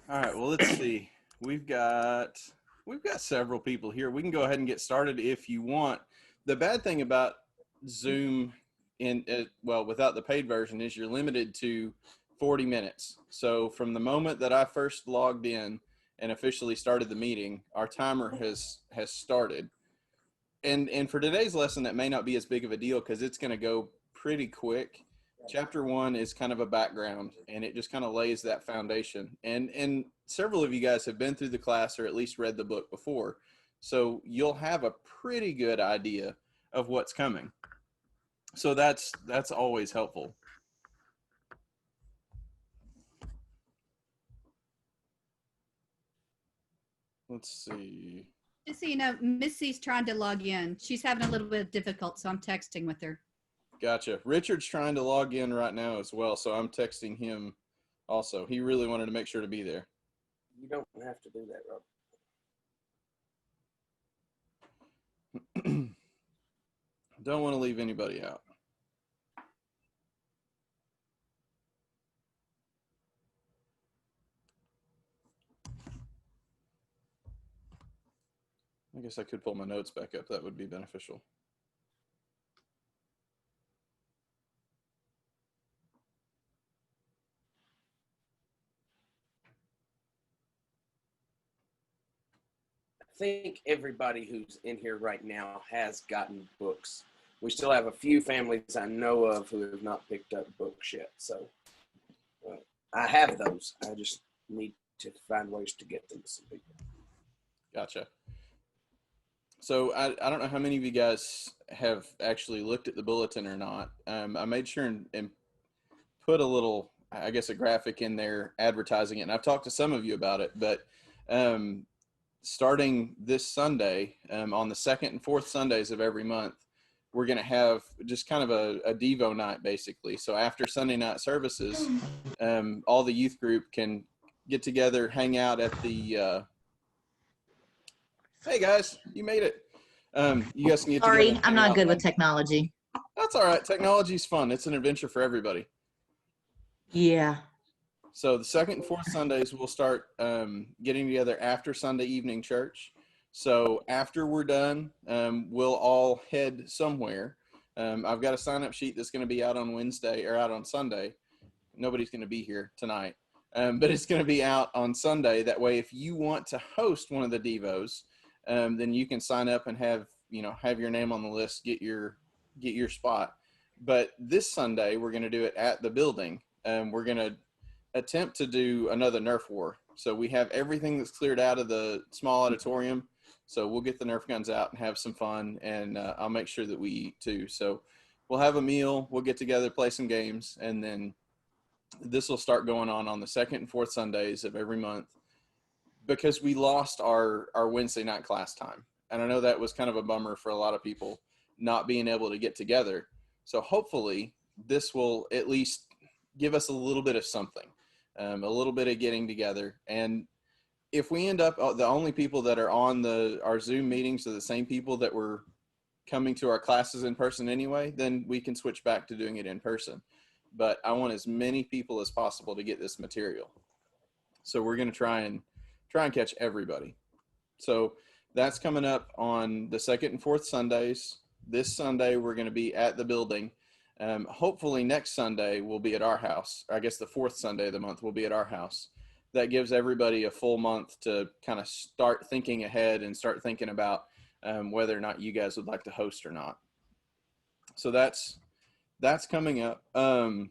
All right, well, let's see. We've got we've got several people here. We can go ahead and get started if you want. The bad thing about Zoom well, without the paid version is you're limited to 40 minutes. So from the moment that I first logged in and officially started the meeting, our timer has started. And for today's lesson, that may not be as big of a deal because it's going to go pretty quick. Chapter one is kind of a background, and it just kind of lays that foundation. And several of you guys have been through the class or at least read the book before, so you'll have a pretty good idea of what's coming. So that's always helpful. Let's see. Just so you know, Missy's trying to log in. She's having a little bit of difficult, so I'm texting with her. Gotcha. Richard's trying to log in right now as well, so I'm texting him also. He really wanted to make sure to be there. You don't have to do that, Rob. Don't want to leave anybody out. I guess I could pull my notes back up. That would be beneficial. I think everybody who's in here right now has gotten books. We still have a few families I know of who have not picked up books yet. So I have those. I just need to find ways to get them to some people. Gotcha. So I don't know how many of you guys have actually looked at the bulletin or not. I made sure and put a little, I guess, a graphic in there advertising it. And I've talked to some of you about it, but starting this Sunday, on the second and fourth Sundays of every month, we're going to have just kind of a Devo night, basically. So after Sunday night services, all the youth group can get together, hang out at the hey guys, you made it. You guys can get together. Sorry, I'm not good with technology. That's all right. Technology's fun. It's an adventure for everybody. Yeah. So the second and fourth Sundays, we'll start getting together after Sunday evening church. So after we're done, we'll all head somewhere. I've got a sign-up sheet that's going to be out on Wednesday or out on Sunday. Nobody's going to be here tonight, but it's going to be out on Sunday. That way, if you want to host one of the Devos, then you can sign up and have your name on the list, get your spot. But this Sunday, we're going to do it at the building. We're going to attempt to do another Nerf war. So we have everything that's cleared out of the small auditorium. So we'll get the Nerf guns out and have some fun, and I'll make sure that we eat too. So we'll have a meal, we'll get together, play some games, and then this will start going on the second and fourth Sundays of every month, because we lost our Wednesday night class time. And I know that was kind of a bummer for a lot of people, not being able to get together. So hopefully this will at least give us a little bit of something, a little bit of getting together. And if we end up the only people that are on our Zoom meetings are the same people that were coming to our classes in person anyway, then we can switch back to doing it in person. But I want as many people as possible to get this material. So we're going to try and catch everybody. So that's coming up on the second and fourth Sundays. This Sunday, we're going to be at the building. Hopefully next Sunday we'll be at our house. I guess the fourth Sunday of the month will be at our house. That gives everybody a full month to kind of start thinking ahead and start thinking about whether or not you guys would like to host or not. So that's coming up. And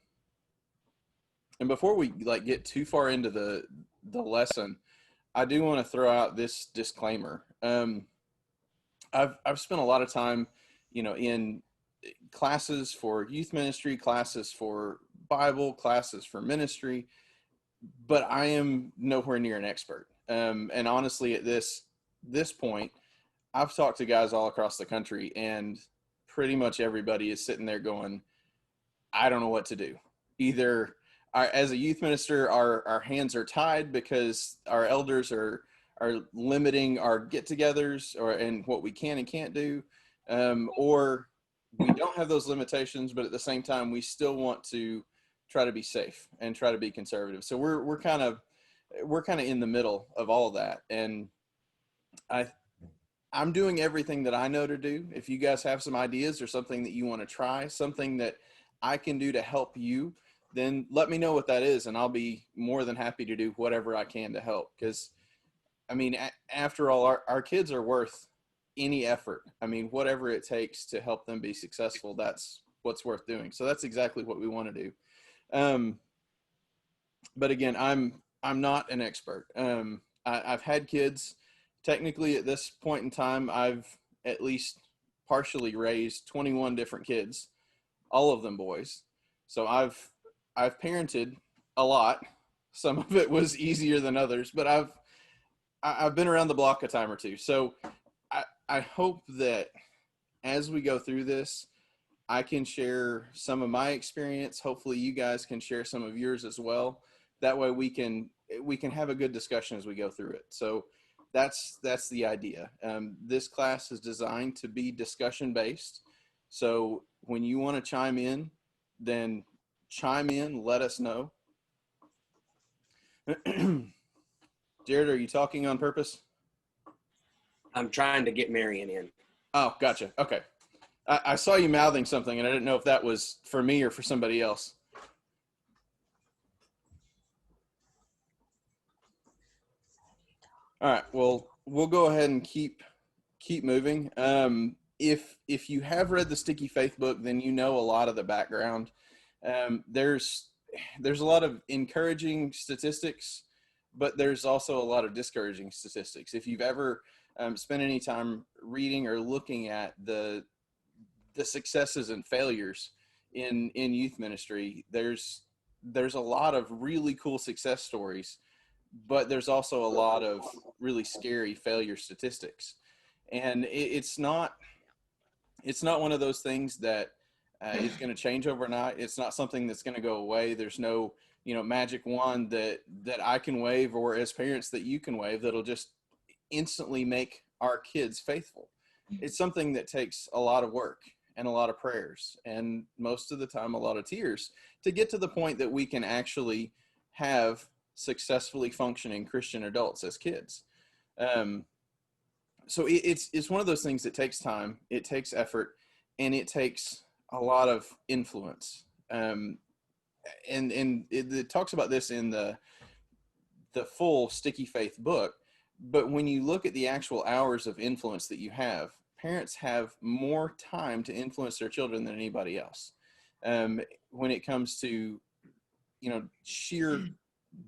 before we get too far into the lesson, I do want to throw out this disclaimer. I've spent a lot of time, in classes for youth ministry, classes for Bible, classes for ministry, but I am nowhere near an expert. And honestly, at this point, I've talked to guys all across the country, and pretty much everybody is sitting there going, I don't know what to do. Either as a youth minister, our hands are tied because our elders are limiting our get-togethers and what we can and can't do, or we don't have those limitations, but at the same time, we still want to try to be safe and try to be conservative. So we're kind of we're kind of in the middle of all of that. And I'm doing everything that I know to do. If you guys have some ideas or something that you want to try, something that I can do to help you, then let me know what that is, and I'll be more than happy to do whatever I can to help. Because, I mean, after all, our kids are worth any effort. I mean, whatever it takes to help them be successful, that's what's worth doing. So that's exactly what we want to do. But again, I'm not an expert. I've had kids. Technically, at this point in time, I've at least partially raised 21 different kids, all of them boys. So I've parented a lot. Some of it was easier than others, but I've been around the block a time or two. So I hope that as we go through this, I can share some of my experience. Hopefully you guys can share some of yours as well. That way we can have a good discussion as we go through it. So that's the idea. This class is designed to be discussion based. So when you want to chime in, then chime in, let us know. Jared, are you talking on purpose? I'm trying to get Marion in. Oh, gotcha. Okay. I saw you mouthing something, and I didn't know if that was for me or for somebody else. All right. Well, we'll go ahead and keep moving. If you have read the Sticky Faith book, then you know a lot of the background. There's a lot of encouraging statistics, but there's also a lot of discouraging statistics. If you've ever spent any time reading or looking at the successes and failures in youth ministry, there's a lot of really cool success stories, but there's also a lot of really scary failure statistics. And it's not one of those things that is going to change overnight. It's not something that's going to go away. There's no, magic wand that I can wave, or as parents that you can wave, that'll just instantly make our kids faithful. It's something that takes a lot of work and a lot of prayers, and most of the time a lot of tears, to get to the point that we can actually have successfully functioning Christian adults as kids. So it's one of those things that takes time, it takes effort, and it takes a lot of influence. And it talks about this in the full Sticky Faith book. But when you look at the actual hours of influence that you have, parents have more time to influence their children than anybody else. When it comes to, sheer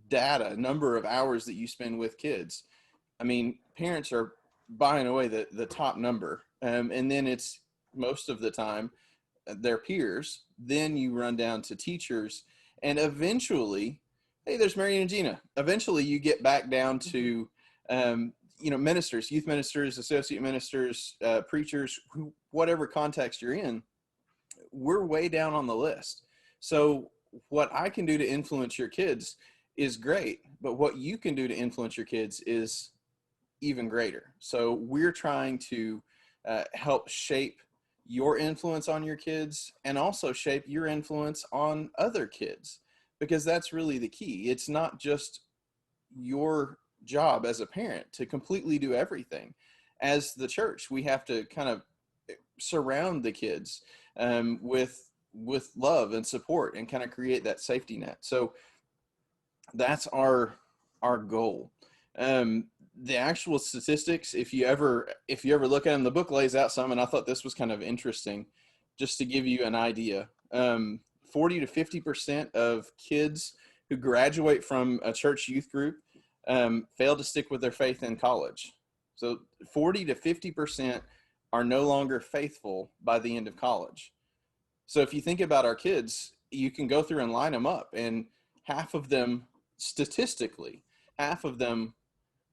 data, number of hours that you spend with kids, I mean, parents are by and away the top number. And then it's most of the time their peers. Then you run down to teachers, and eventually, hey, there's Marion and Gina. Eventually you get back down to, ministers, youth ministers, associate ministers, preachers, whatever context you're in. We're way down on the list. So what I can do to influence your kids is great, but what you can do to influence your kids is even greater. So we're trying to help shape your influence on your kids, and also shape your influence on other kids, because that's really the key. It's not just your job as a parent to completely do everything. As the church, we have to kind of surround the kids with love and support, and kind of create that safety net. So that's our goal. The actual statistics, if you ever look at them, the book lays out some, and I thought this was kind of interesting, just to give you an idea. 40 to 50% of kids who graduate from a church youth group fail to stick with their faith in college. So 40 to 50% are no longer faithful by the end of college. So if you think about our kids, you can go through and line them up, and half of them, statistically, half of them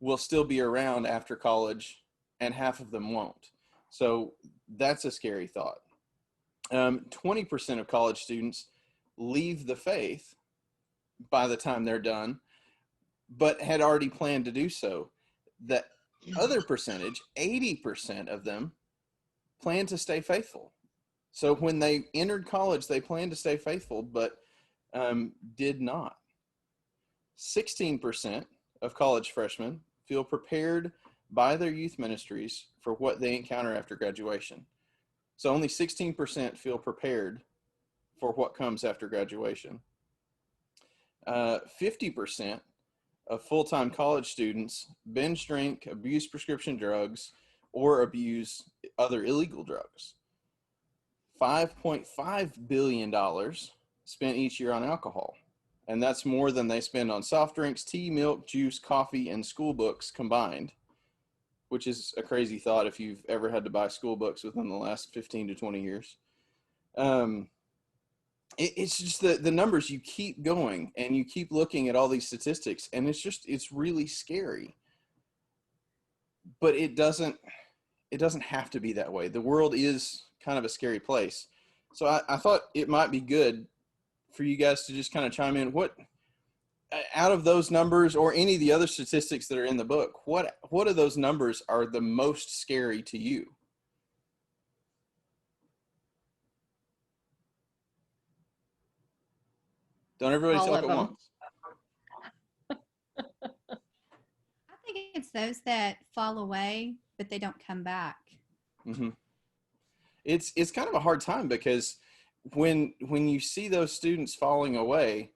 will still be around after college, and half of them won't. So that's a scary thought. 20% of college students leave the faith by the time they're done, but had already planned to do so. That other percentage, 80% of them, plan to stay faithful. So when they entered college, they planned to stay faithful, but did not. 16% of college freshmen feel prepared by their youth ministries for what they encounter after graduation. So only 16% feel prepared for what comes after graduation. 50% of full-time college students binge drink, abuse prescription drugs, or abuse other illegal drugs. $5.5 billion spent each year on alcohol. And that's more than they spend on soft drinks, tea, milk, juice, coffee, and school books combined, which is a crazy thought if you've ever had to buy school books within the last 15 to 20 years. It's just the numbers, you keep going and you keep looking at all these statistics, and it's really scary. But it doesn't have to be that way. The world is kind of a scary place. So I thought it might be good for you guys to just kind of chime in. What, out of those numbers or any of the other statistics that are in the book, what of those numbers are the most scary to you? Don't everybody All talk of at them. once. I think it's those that fall away, but they don't come back. Mm-hmm. It's kind of a hard time, because when you see those students falling away,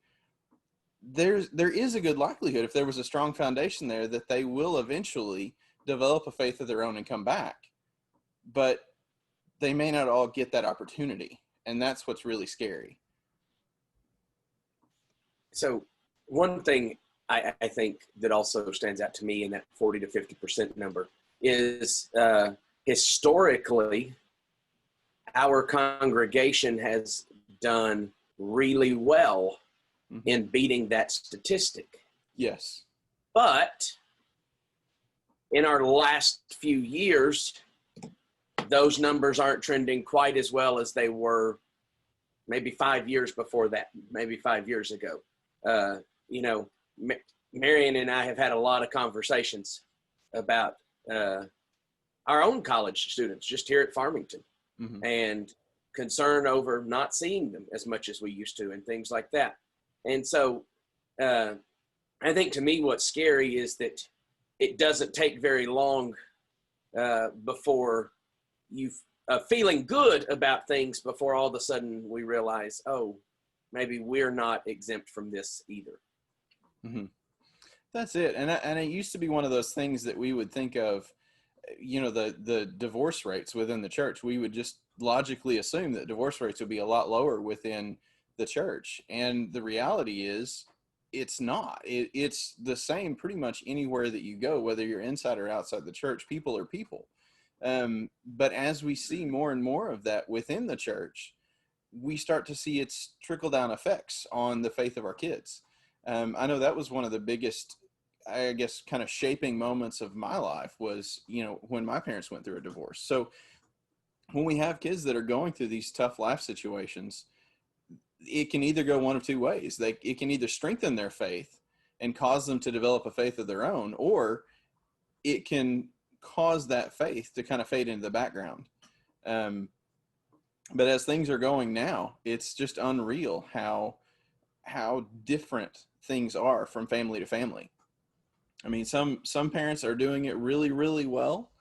there is a good likelihood, if there was a strong foundation there, that they will eventually develop a faith of their own and come back. But they may not all get that opportunity, and that's what's really scary. So one thing I think that also stands out to me in that 40 to 50% number is historically, our congregation has done really well in beating that statistic. Yes. But in our last few years, those numbers aren't trending quite as well as they were maybe 5 years before that, maybe 5 years ago. Marion and I have had a lot of conversations about our own college students just here at Farmington, and concern over not seeing them as much as we used to and things like that. And so I think, to me, what's scary is that it doesn't take very long before you've feeling good about things before all of a sudden we realize, oh, maybe we're not exempt from this either. Mm-hmm. That's it. And it used to be one of those things that we would think of, the divorce rates within the church. We would just logically assume that divorce rates would be a lot lower within the church. And the reality is it's not. It's the same pretty much anywhere that you go, whether you're inside or outside the church. People are people. But as we see more and more of that within the church, we start to see its trickle down effects on the faith of our kids. I know that was one of the biggest, I guess, kind of shaping moments of my life was, when my parents went through a divorce. So when we have kids that are going through these tough life situations, it can either go one of two ways. It can either strengthen their faith and cause them to develop a faith of their own, or it can cause that faith to kind of fade into the background. But as things are going now, it's just unreal how different things are from family to family. I mean, some parents are doing it really, really well,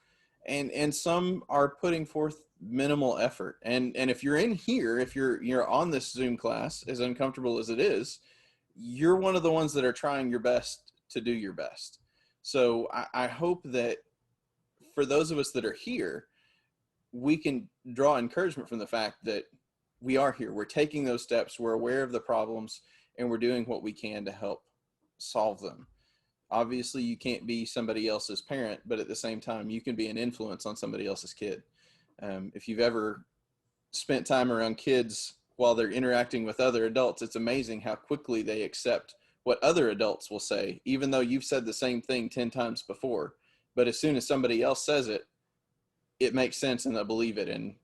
and some are putting forth minimal effort. And if you're in here, if you're on this Zoom class, as uncomfortable as it is, you're one of the ones that are trying your best to do your best. So I hope that for those of us that are here, we can draw encouragement from the fact that we are here. We're taking those steps. We're aware of the problems, and we're doing what we can to help solve them. Obviously, you can't be somebody else's parent, but at the same time, you can be an influence on somebody else's kid. If you've ever spent time around kids while they're interacting with other adults, it's amazing how quickly they accept what other adults will say, even though you've said the same thing 10 times before. But as soon as somebody else says it, it makes sense, and they'll believe it and,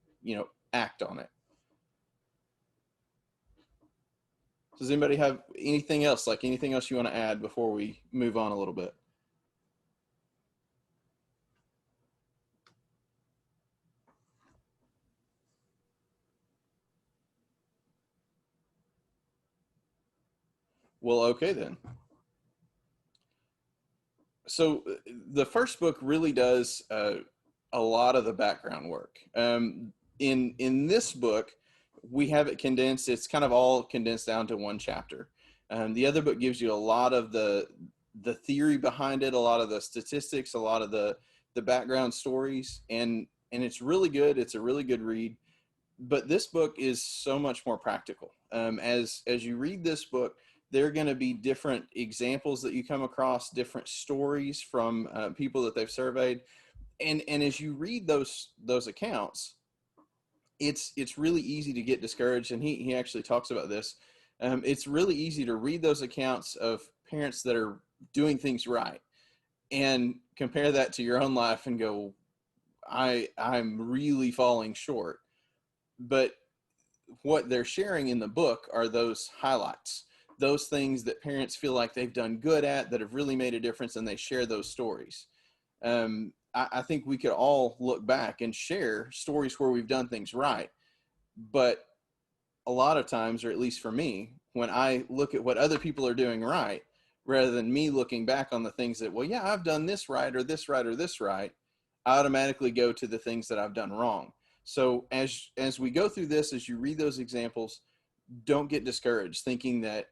act on it. Does anybody have anything else you want to add before we move on a little bit? Well, okay then. So the first book really does a lot of the background work. In this book, we have it condensed. It's kind of all condensed down to one chapter. The other book gives you a lot of the theory behind it, a lot of the statistics, a lot of the background stories, and it's really good. It's a really good read. But this book is so much more practical. As you read this book, there are going to be different examples that you come across, different stories from people that they've surveyed, and as you read those accounts, it's really easy to get discouraged. And he actually talks about this. It's really easy to read those accounts of parents that are doing things right and compare that to your own life and go, I'm really falling short. But what they're sharing in the book are those highlights, those things that parents feel like they've done good at, that have really made a difference, and they share those stories. I think we could all look back and share stories where we've done things right. But a lot of times, or at least for me, when I look at what other people are doing right, rather than me looking back on the things that, well, yeah, I've done this right or this right or this right, I automatically go to the things that I've done wrong. So as we go through this, as you read those examples, don't get discouraged thinking that,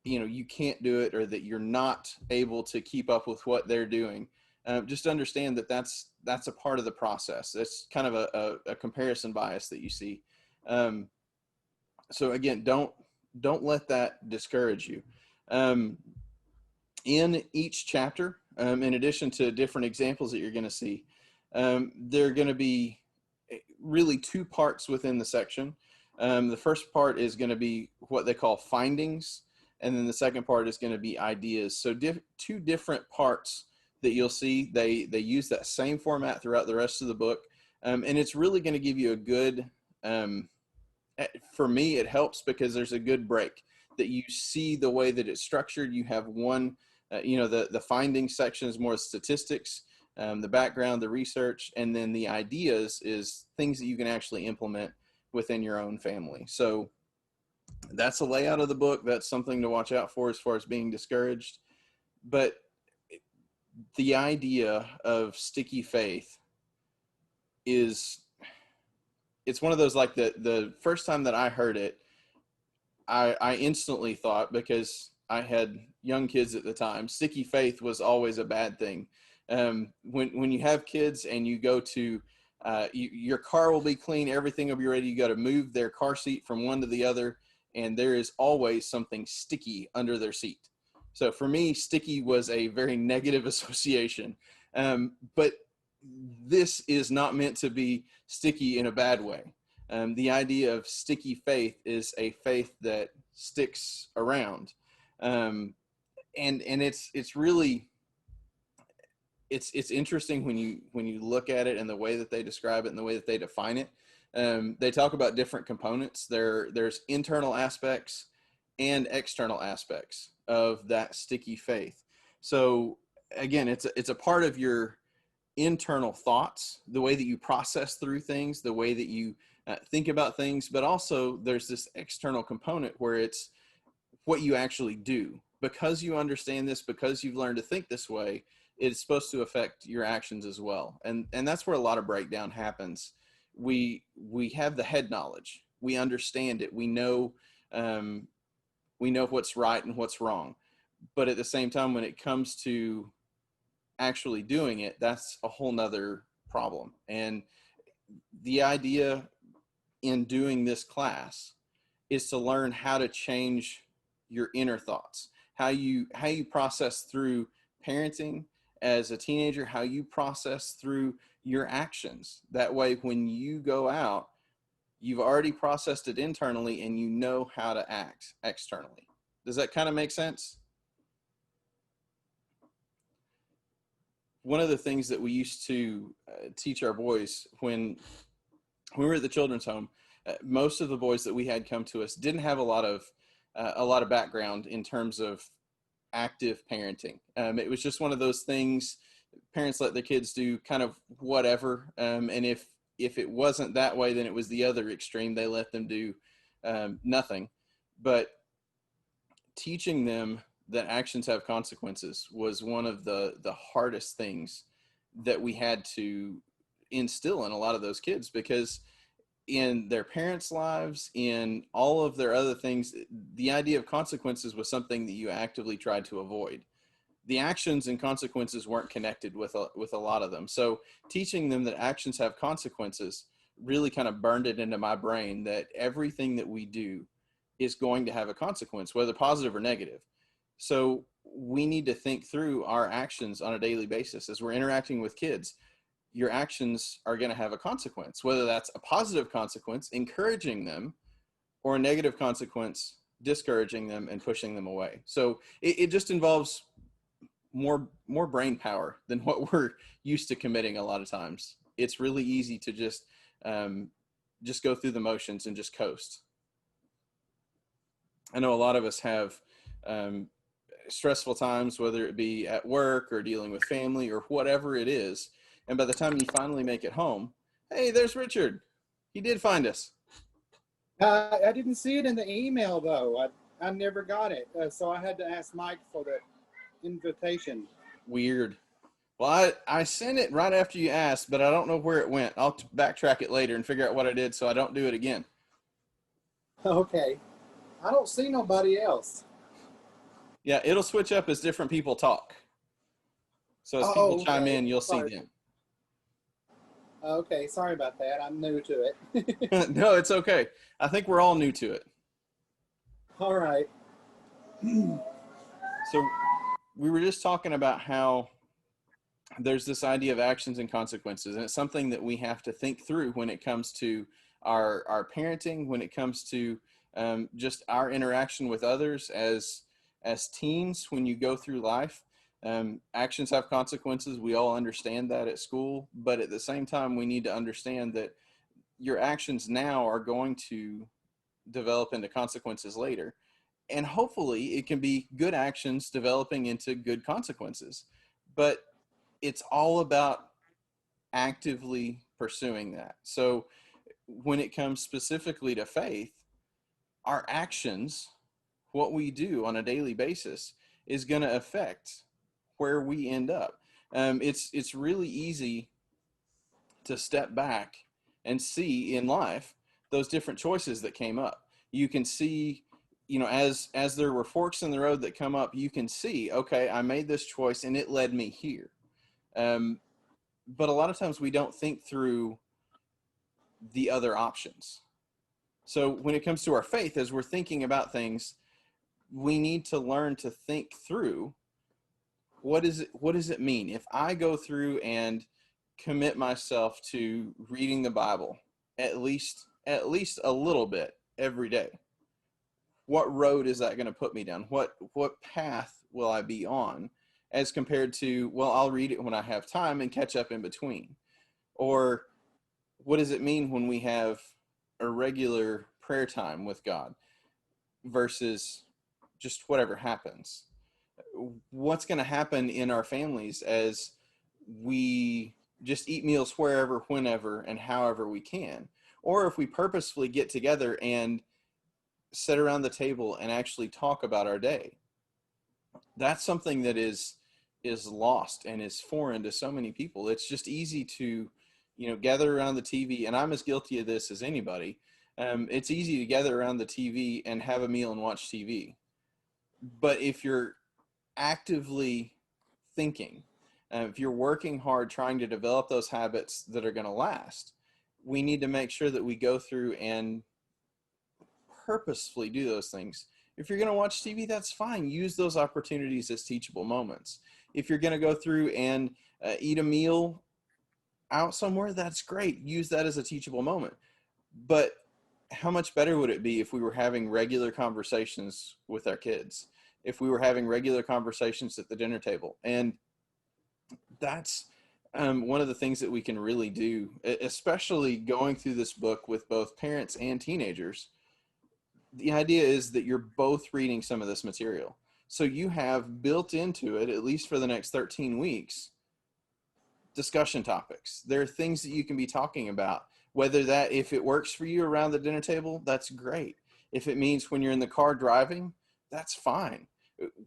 you can't do it or that you're not able to keep up with what they're doing. Just understand that that's a part of the process. It's kind of a comparison bias that you see. So again, don't let that discourage you. In each chapter, in addition to different examples that you're going to see, there are going to be really two parts within the section. The first part is going to be what they call findings, and then the second part is going to be ideas. So two different parts that you'll see. They use that same format throughout the rest of the book, and it's really going to give you a good, for me, it helps because there's a good break that you see the way that it's structured. You have one, the findings section is more statistics, the background, the research, and then the ideas is things that you can actually implement within your own family. So that's a layout of the book. That's something to watch out for as far as being discouraged. But the idea of sticky faith it's one of those, like the first time that I heard it, I instantly thought, because I had young kids at the time, sticky faith was always a bad thing. When you have kids and you go to, your car will be clean, everything will be ready. You got to move their car seat from one to the other, and there is always something sticky under their seat. So for me, sticky was a very negative association. But this is not meant to be sticky in a bad way. The idea of sticky faith is a faith that sticks around. And it's really, it's interesting when you look at it and the way that they describe it and the way that they define it. They talk about different components. There's internal aspects and external aspects of that sticky faith. So again, it's a part of your internal thoughts, the way that you process through things, the way that you think about things, but also there's this external component where it's what you actually do. Because you understand this, because you've learned to think this way, it's supposed to affect your actions as well. And that's where a lot of breakdown happens. We have the head knowledge. We understand it. We know what's right and what's wrong. But at the same time, when it comes to actually doing it, that's a whole nother problem. And the idea in doing this class is to learn how to change your inner thoughts, how you process through parenting as a teenager, how you process through your actions. That way, when you go out, you've already processed it internally and you know how to act externally. Does that kind of make sense? One of the things that we used to teach our boys when we were at the children's home, most of the boys that we had come to us didn't have a lot of background in terms of active parenting. It was just one of those things parents let their kids do kind of whatever. And if it wasn't that way, then it was the other extreme. They let them do nothing. But teaching them that actions have consequences was one of the hardest things that we had to instill in a lot of those kids, because in their parents' lives, in all of their other things, the idea of consequences was something that you actively tried to avoid. The actions and consequences weren't connected with a lot of them. So teaching them that actions have consequences really kind of burned it into my brain that everything that we do is going to have a consequence, whether positive or negative. So we need to think through our actions on a daily basis as we're interacting with kids. Your actions are going to have a consequence, whether that's a positive consequence, encouraging them, or a negative consequence, discouraging them and pushing them away. So it just involves more brain power than what we're used to committing a lot of times. It's really easy to just go through the motions and just coast. I know a lot of us have stressful times, whether it be at work or dealing with family or whatever it is. And by the time you finally make it home, hey, there's Richard. He did find us. I didn't see it in the email, though. I never got it. So I had to ask Mike for the invitation. Weird. Well, I sent it right after you asked, but I don't know where it went. I'll backtrack it later and figure out what I did so I don't do it again. Okay. I don't see nobody else. Yeah, it'll switch up as different people talk. So as people chime in, you'll see them. Okay, sorry about that. I'm new to it. No, it's okay. I think we're all new to it. All right. So we were just talking about how there's this idea of actions and consequences, and it's something that we have to think through when it comes to our parenting, when it comes to just our interaction with others as teens. When you go through life, actions have consequences. We all understand that at school, but at the same time, we need to understand that your actions now are going to develop into consequences later. And hopefully it can be good actions developing into good consequences. But it's all about actively pursuing that. So when it comes specifically to faith, our actions, what we do on a daily basis, is going to affect where we end up. It's really easy to step back and see in life those different choices that came up. You can see, as there were forks in the road that come up, you can see, okay, I made this choice and it led me here. But a lot of times we don't think through the other options. So when it comes to our faith, as we're thinking about things, we need to learn to think through, what does it mean if I go through and commit myself to reading the Bible at least a little bit every day? What road is that going to put me down? What path will I be on, as compared to, well, I'll read it when I have time and catch up in between? Or what does it mean when we have a regular prayer time with God versus just whatever happens? What's going to happen in our families as we just eat meals wherever, whenever, and however we can? Or if we purposefully get together and sit around the table and actually talk about our day. That's something that is lost and is foreign to so many people. It's just easy to, gather around the TV, and I'm as guilty of this as anybody. It's easy to gather around the TV and have a meal and watch TV. But if you're actively thinking, if you're working hard trying to develop those habits that are going to last, we need to make sure that we go through and purposefully do those things. If you're going to watch TV, that's fine. Use those opportunities as teachable moments. If you're going to go through and eat a meal out somewhere, that's great. Use that as a teachable moment. But how much better would it be if we were having regular conversations with our kids? If we were having regular conversations at the dinner table? And that's one of the things that we can really do, especially going through this book with both parents and teenagers. The idea is that you're both reading some of this material. So you have built into it, at least for the next 13 weeks, discussion topics. There are things that you can be talking about, whether that, if it works for you around the dinner table, that's great. If it means when you're in the car driving, that's fine.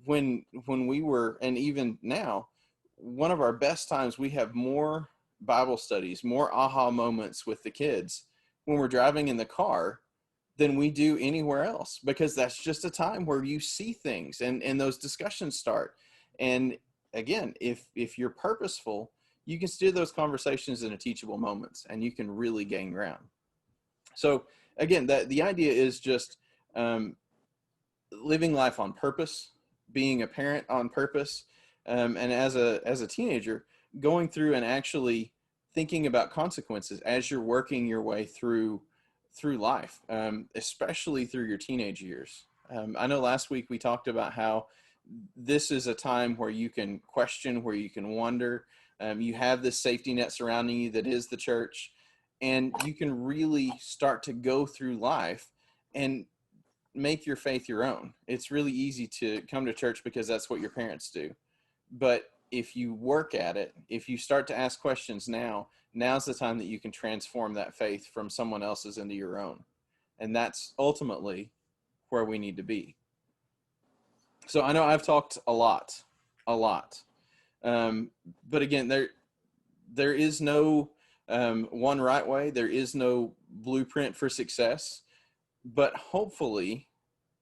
when we were, and even now, one of our best times, we have more Bible studies, more aha moments with the kids when we're driving in the car than we do anywhere else, because that's just a time where you see things and those discussions start. And again, if you're purposeful, you can steer those conversations into teachable moments, and you can really gain ground. So again, the idea is just living life on purpose, being a parent on purpose, and as a teenager, going through and actually thinking about consequences as you're working your way through life, especially through your teenage years. I know last week we talked about how this is a time where you can question, where you can wonder. You have this safety net surrounding you that is the church, and you can really start to go through life and make your faith your own. It's really easy to come to church because that's what your parents do. But if you work at it, if you start to ask questions now's the time that you can transform that faith from someone else's into your own. And that's ultimately where we need to be. So I know I've talked a lot. But again, there is no one right way. There is no blueprint for success. But hopefully,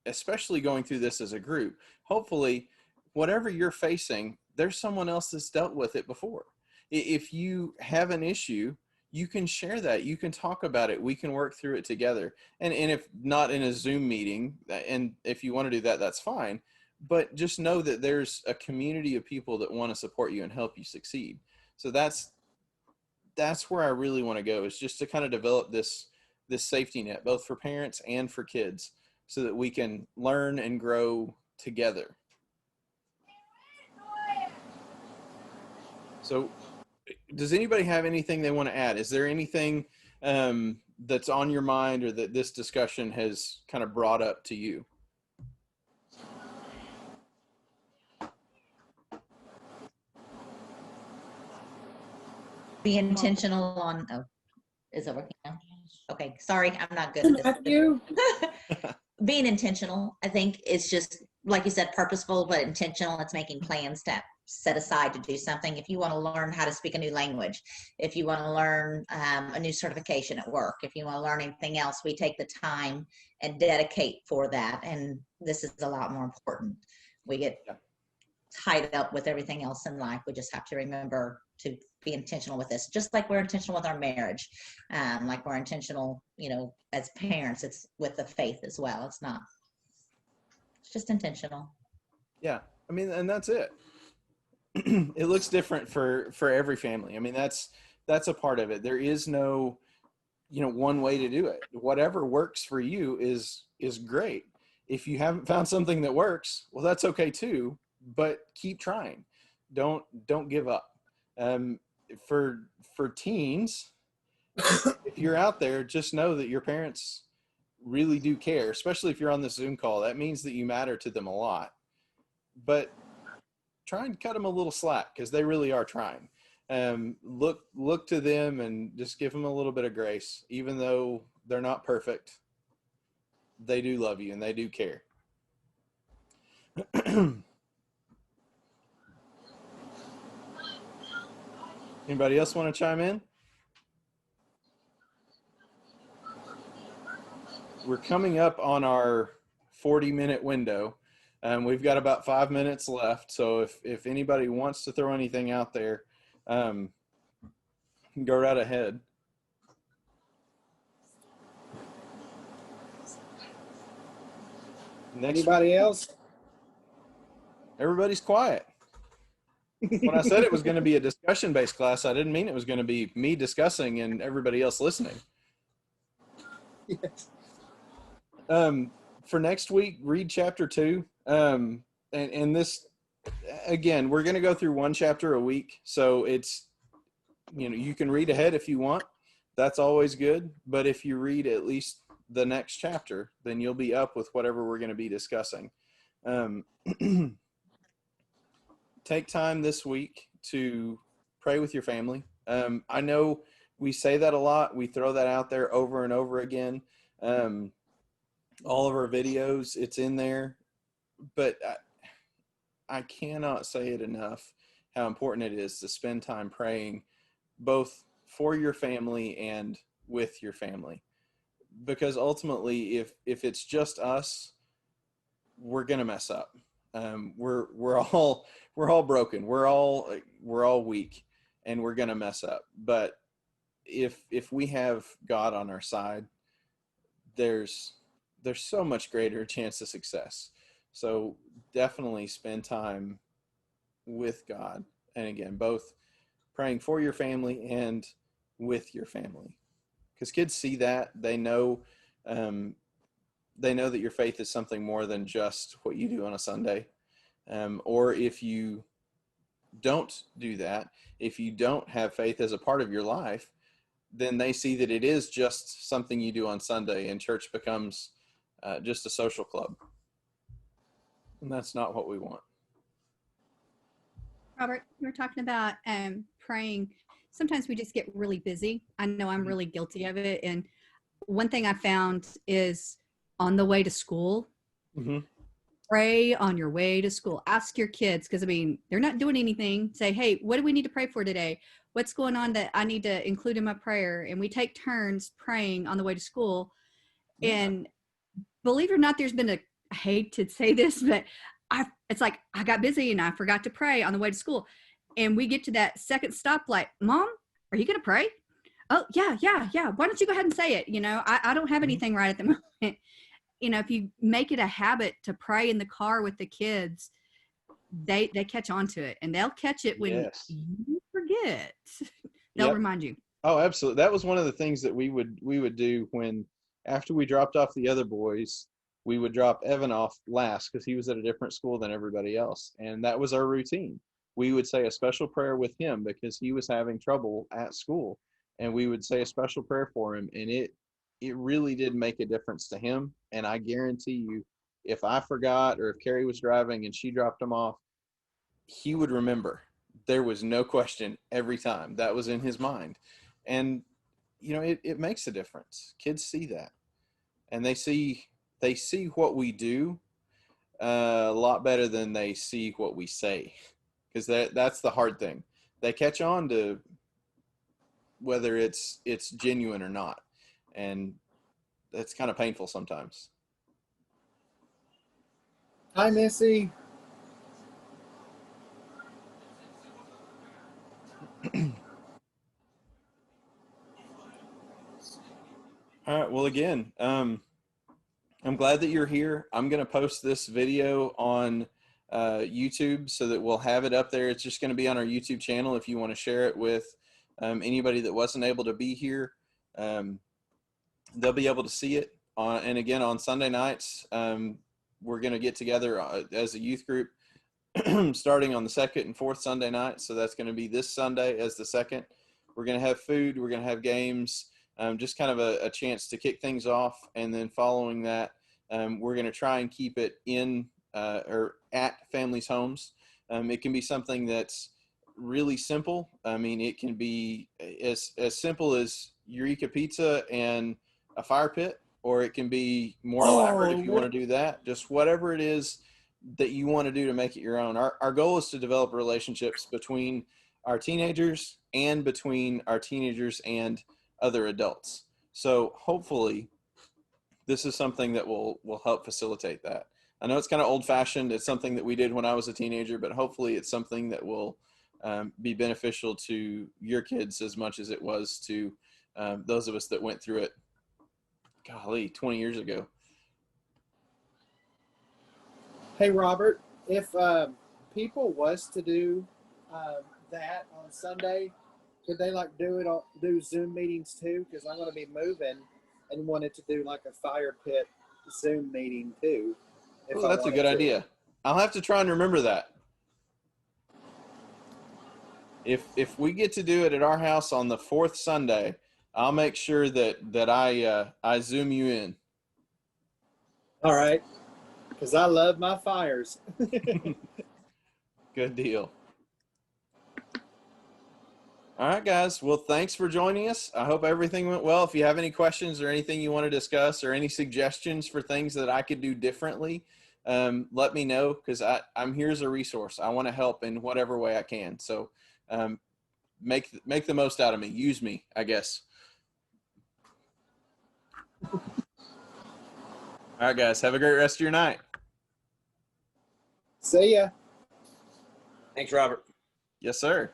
especially going through this as a group, hopefully, whatever you're facing, there's someone else that's dealt with it before. If you have an issue, you can share that. You can talk about it. We can work through it together. And if not in a Zoom meeting, and if you want to do that, that's fine. But just know that there's a community of people that want to support you and help you succeed. So that's where I really want to go, is just to kind of develop this safety net, both for parents and for kids, so that we can learn and grow together. So does anybody have anything they want to add? Is there anything that's on your mind, or that this discussion has kind of brought up to you? Be intentional on, oh, is it working now? Okay, sorry, I'm not good at this. Matthew? Being intentional, I think, is just, like you said, purposeful, but intentional. It's making plans to set aside to do something. If you want to learn how to speak a new language, if you want to learn a new certification at work, if you want to learn anything else, we take the time and dedicate for that. And this is a lot more important. We get tied up with everything else in life. We just have to remember to be intentional with this, just like we're intentional with our marriage, like we're intentional, as parents. It's with the faith as well. It's just intentional. Yeah, I mean, and that's it. It looks different for every family. I mean, that's a part of it. There is no one way to do it. Whatever works for you is great. If you haven't found something that works, well, that's okay too, but keep trying. Don't give up. For teens, if you're out there, just know that your parents really do care, especially if you're on this Zoom call. That means that you matter to them a lot. But try and cut them a little slack, because they really are trying. Look to them and just give them a little bit of grace. Even though they're not perfect, they do love you and they do care. Anybody else want to chime in? We're coming up on our 40-minute window. We've got about 5 minutes left. So if anybody wants to throw anything out there, go right ahead. Anybody else? Everybody's quiet. When I said it was going to be a discussion-based class, I didn't mean it was going to be me discussing and everybody else listening. Yes. For next week, read chapter 2. And this, again, we're going to go through one chapter a week. So it's, you can read ahead if you want. That's always good. But if you read at least the next chapter, then you'll be up with whatever we're going to be discussing. Take time this week to pray with your family. I know we say that a lot. We throw that out there over and over again. All of our videos, it's in there. But I cannot say it enough how important it is to spend time praying both for your family and with your family. Because ultimately, if it's just us, we're gonna mess up. We're all broken. We're all weak, and we're gonna mess up. But if we have God on our side, there's so much greater chance of success. So definitely spend time with God, and again, both praying for your family and with your family, because kids see that. They know that your faith is something more than just what you do on a Sunday. Or if you don't do that, if you don't have faith as a part of your life, then they see that it is just something you do on Sunday, and church becomes just a social club. And that's not what we want. Robert, you were talking about praying. Sometimes we just get really busy. I know I'm really guilty of it. And one thing I found is on the way to school, Mm-hmm. pray on your way to school. Ask your kids, because I mean, they're not doing anything. Say, hey, what do we need to pray for today? What's going on that I need to include in my prayer? And we take turns praying on the way to school. Yeah. And believe it or not, there's been I hate to say this, but it's like I got busy and I forgot to pray on the way to school. And we get to that second stoplight. Mom, are you going to pray? Oh, yeah. Why don't you go ahead and say it? I don't have anything right at the moment. If you make it a habit to pray in the car with the kids, they catch on to it, and they'll catch it when Yes. you forget. They'll Yep. remind you. Oh, absolutely. That was one of the things that we would do when, after we dropped off the other boys, we would drop Evan off last because he was at a different school than everybody else. And that was our routine. We would say a special prayer with him because he was having trouble at school. And we would say a special prayer for him. And it really did make a difference to him. And I guarantee you, if I forgot, or if Carrie was driving and she dropped him off, he would remember. There was no question every time. That was in his mind. And, it makes a difference. Kids see that. And they see what we do a lot better than they see what we say. Because that's the hard thing. They catch on to whether it's genuine or not. And that's kind of painful sometimes. Hi, Missy. All right. Well, again, I'm glad that you're here. I'm going to post this video on YouTube so that we'll have it up there. It's just going to be on our YouTube channel if you want to share it with anybody that wasn't able to be here. They'll be able to see it. And again, on Sunday nights, we're going to get together as a youth group starting on the second and fourth Sunday night. So that's going to be this Sunday as the second. We're going to have food. We're going to have games. Just kind of a chance to kick things off. And then following that, we're going to try and keep it in or at families' homes. It can be something that's really simple. I mean, it can be as simple as Eureka Pizza and a fire pit, or it can be more elaborate if you want to do that. Just whatever it is that you want to do to make it your own. Our goal is to develop relationships between our teenagers and between our teenagers and other adults. So hopefully this is something that will help facilitate that. I know it's kind of old fashioned. It's something that we did when I was a teenager, but hopefully it's something that will be beneficial to your kids as much as it was to those of us that went through it, 20 years ago. Hey, Robert, if people was to do that on Sunday, could they do Zoom meetings too? Because I'm going to be moving and wanted to do like a fire pit Zoom meeting too. Oh, that's a good idea. I'll have to try and remember that. If we get to do it at our house on the fourth Sunday, I'll make sure that I Zoom you in. All right, because I love my fires. Good deal. All right, guys. Well, thanks for joining us. I hope everything went well. If you have any questions or anything you want to discuss or any suggestions for things that I could do differently let me know, because I'm here as a resource. I want to help in whatever way I can. So make the most out of me. Use me, I guess. All right, guys. Have a great rest of your night. See ya. Thanks, Robert. Yes, sir.